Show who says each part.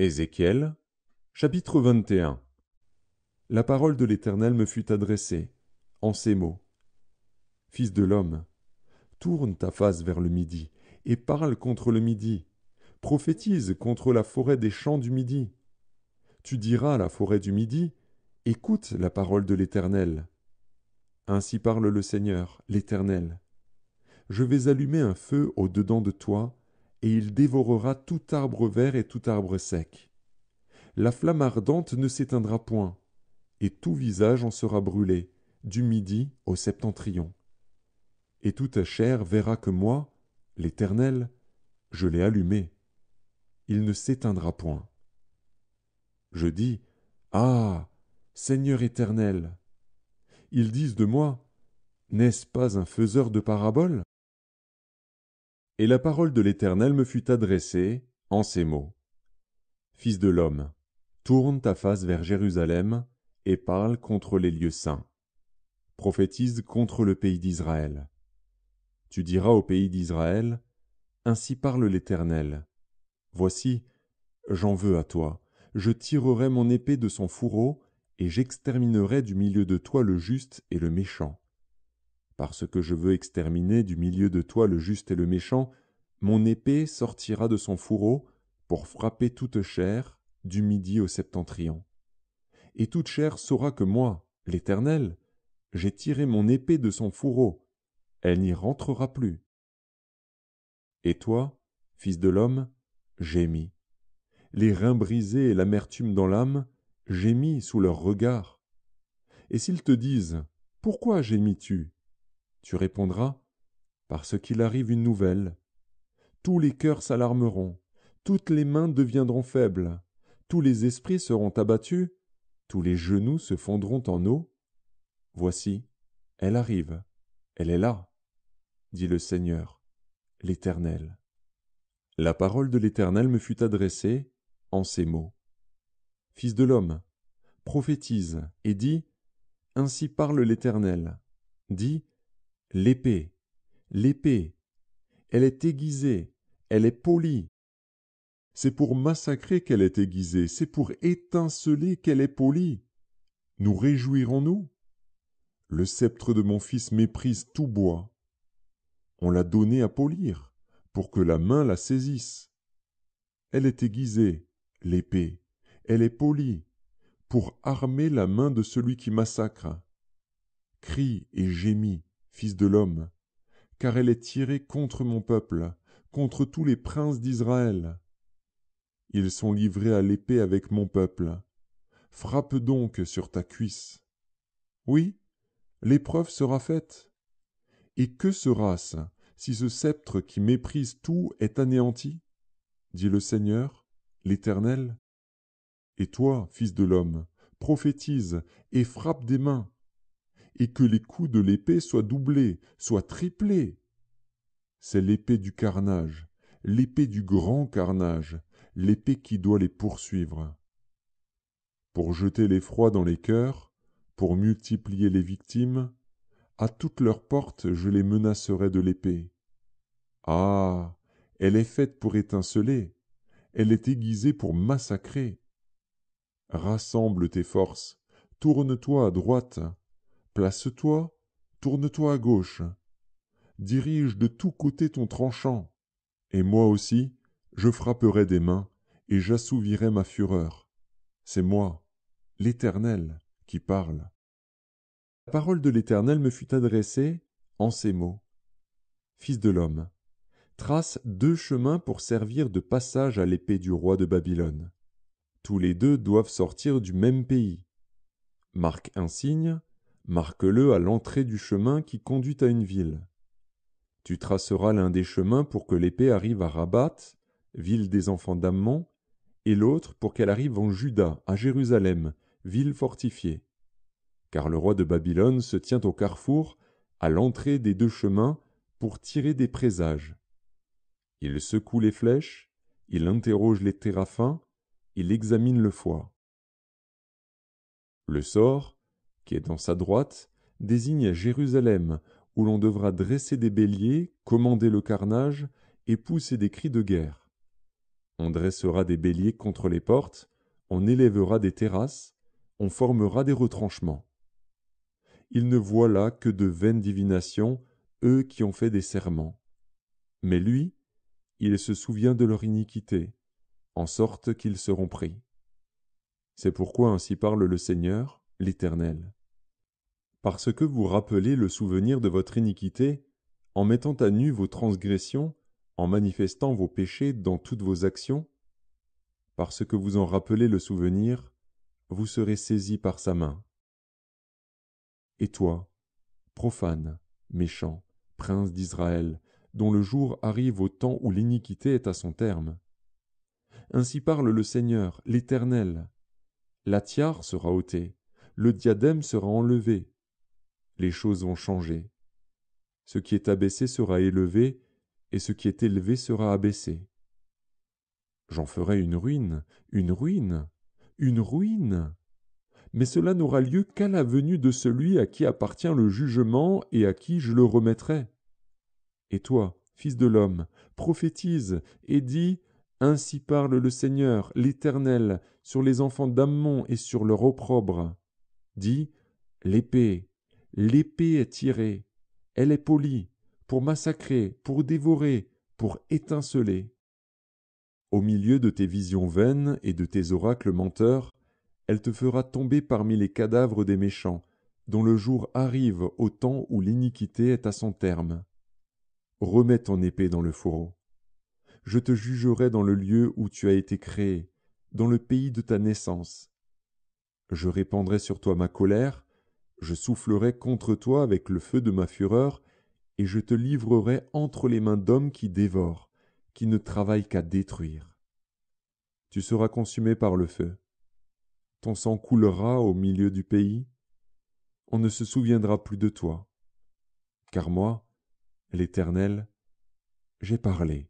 Speaker 1: Ézéchiel, chapitre 21. La parole de l'Éternel me fut adressée, en ces mots. Fils de l'homme, tourne ta face vers le midi, et parle contre le midi. Prophétise contre la forêt des champs du midi. Tu diras à la forêt du midi, écoute la parole de l'Éternel. Ainsi parle le Seigneur, l'Éternel. Je vais allumer un feu au-dedans de toi, et il dévorera tout arbre vert et tout arbre sec. La flamme ardente ne s'éteindra point, et tout visage en sera brûlé, du midi au septentrion. Et toute chair verra que moi, l'Éternel, je l'ai allumé. Il ne s'éteindra point. Je dis, ah, Seigneur éternel. Ils disent de moi, n'est-ce pas un faiseur de paraboles? Et la parole de l'Éternel me fut adressée en ces mots. Fils de l'homme, tourne ta face vers Jérusalem et parle contre les lieux saints. Prophétise contre le pays d'Israël. Tu diras au pays d'Israël, ainsi parle l'Éternel. Voici, j'en veux à toi, je tirerai mon épée de son fourreau, et j'exterminerai du milieu de toi le juste et le méchant. Parce que je veux exterminer du milieu de toi le juste et le méchant, mon épée sortira de son fourreau pour frapper toute chair, du midi au septentrion. Et toute chair saura que moi, l'Éternel, j'ai tiré mon épée de son fourreau, elle n'y rentrera plus. Et toi, fils de l'homme, gémis. Les reins brisés et l'amertume dans l'âme, gémis sous leur regard. Et s'ils te disent, pourquoi gémis-tu? Tu répondras, parce qu'il arrive une nouvelle. Tous les cœurs s'alarmeront, toutes les mains deviendront faibles, tous les esprits seront abattus, tous les genoux se fondront en eau. Voici, elle arrive, elle est là, dit le Seigneur, l'Éternel. La parole de l'Éternel me fut adressée en ces mots. Fils de l'homme, prophétise et dis, ainsi parle l'Éternel. Dis, l'épée, l'épée, elle est aiguisée, elle est polie. C'est pour massacrer qu'elle est aiguisée, c'est pour étinceler qu'elle est polie. Nous réjouirons-nous? Le sceptre de mon fils méprise tout bois. On l'a donné à polir, pour que la main la saisisse. Elle est aiguisée, l'épée, elle est polie, pour armer la main de celui qui massacre. Crie et gémis, fils de l'homme, car elle est tirée contre mon peuple, contre tous les princes d'Israël. Ils sont livrés à l'épée avec mon peuple. Frappe donc sur ta cuisse. Oui, l'épreuve sera faite. Et que sera-ce si ce sceptre qui méprise tout est anéanti? Dit le Seigneur, l'Éternel. Et toi, fils de l'homme, prophétise et frappe des mains, et que les coups de l'épée soient doublés, soient triplés. C'est l'épée du carnage, l'épée du grand carnage, l'épée qui doit les poursuivre. Pour jeter l'effroi dans les cœurs, pour multiplier les victimes, à toutes leurs portes je les menacerai de l'épée. Ah, elle est faite pour étinceler, elle est aiguisée pour massacrer. Rassemble tes forces, tourne-toi à droite, place-toi, tourne-toi à gauche. Dirige de tous côtés ton tranchant, et moi aussi, je frapperai des mains, et j'assouvirai ma fureur. C'est moi, l'Éternel, qui parle. La parole de l'Éternel me fut adressée en ces mots. Fils de l'homme, trace 2 chemins pour servir de passage à l'épée du roi de Babylone. Tous les 2 doivent sortir du même pays. Marque un signe, marque-le à l'entrée du chemin qui conduit à une ville. Tu traceras l'un des chemins pour que l'épée arrive à Rabat, ville des enfants d'Ammon, et l'autre pour qu'elle arrive en Juda, à Jérusalem, ville fortifiée. Car le roi de Babylone se tient au carrefour, à l'entrée des 2 chemins, pour tirer des présages. Il secoue les flèches, il interroge les téraphins, il examine le foie. Le sort, qui est dans sa droite, désigne Jérusalem, où l'on devra dresser des béliers, commander le carnage et pousser des cris de guerre. On dressera des béliers contre les portes, on élèvera des terrasses, on formera des retranchements. Ils ne voient là que de vaines divinations, eux qui ont fait des serments. Mais lui, il se souvient de leur iniquité, en sorte qu'ils seront pris. C'est pourquoi ainsi parle le Seigneur, l'Éternel. Parce que vous rappelez le souvenir de votre iniquité, en mettant à nu vos transgressions, en manifestant vos péchés dans toutes vos actions, parce que vous en rappelez le souvenir, vous serez saisis par sa main. Et toi, profane, méchant, prince d'Israël, dont le jour arrive au temps où l'iniquité est à son terme. Ainsi parle le Seigneur, l'Éternel. La tiare sera ôtée, le diadème sera enlevé. Les choses vont changer. Ce qui est abaissé sera élevé, et ce qui est élevé sera abaissé. J'en ferai une ruine, une ruine, une ruine. Mais cela n'aura lieu qu'à la venue de celui à qui appartient le jugement et à qui je le remettrai. Et toi, fils de l'homme, prophétise et dis, ainsi parle le Seigneur, l'Éternel, sur les enfants d'Ammon et sur leur opprobre. Dis, l'épée est tirée, elle est polie, pour massacrer, pour dévorer, pour étinceler. Au milieu de tes visions vaines et de tes oracles menteurs, elle te fera tomber parmi les cadavres des méchants, dont le jour arrive au temps où l'iniquité est à son terme. Remets ton épée dans le fourreau. Je te jugerai dans le lieu où tu as été créé, dans le pays de ta naissance. Je répandrai sur toi ma colère, je soufflerai contre toi avec le feu de ma fureur, et je te livrerai entre les mains d'hommes qui dévorent, qui ne travaillent qu'à détruire. Tu seras consumé par le feu. Ton sang coulera au milieu du pays. On ne se souviendra plus de toi. Car moi, l'Éternel, j'ai parlé.